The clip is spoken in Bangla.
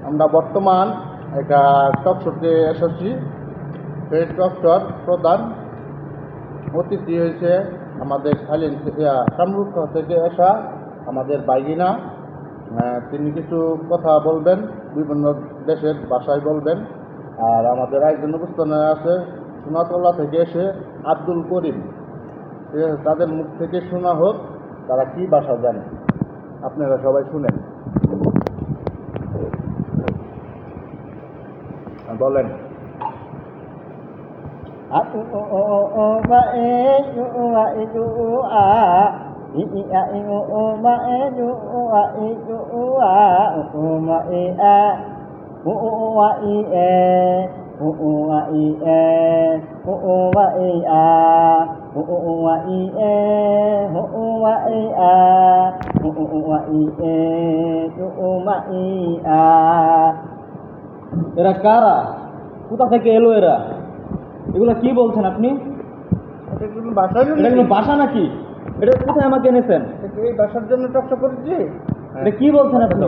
আমরা বর্তমান একটা টকশোতে এসেছি। সেই টকশোর প্রধান অতিথি হয়েছে আমাদের কামরূপ থেকে আসা আমাদের বাইগিনা। তিনি কিছু কথা বলবেন, বিভিন্ন দেশের ভাষায় বলবেন। আর আমাদের একজন উপস্থানে আছে সোনাতলা থেকে এসে আব্দুল করিম। ঠিক আছে, তাদের মুখ থেকে শোনা হোক তারা কি ভাষা জানে। আপনারা সবাই শুনেন, বলেন। এরা কারা? কোথা থেকে এলো এরা? এগুলা কি বলছেন আপনি? এটা কোনো ভাষার জন্য? এটা কোনো ভাষা নাকি? এটা কোথায় আমাকে এনেছেন? এই ভাষার জন্য টকশো করেছি। এটা কি বলছেন আপনি?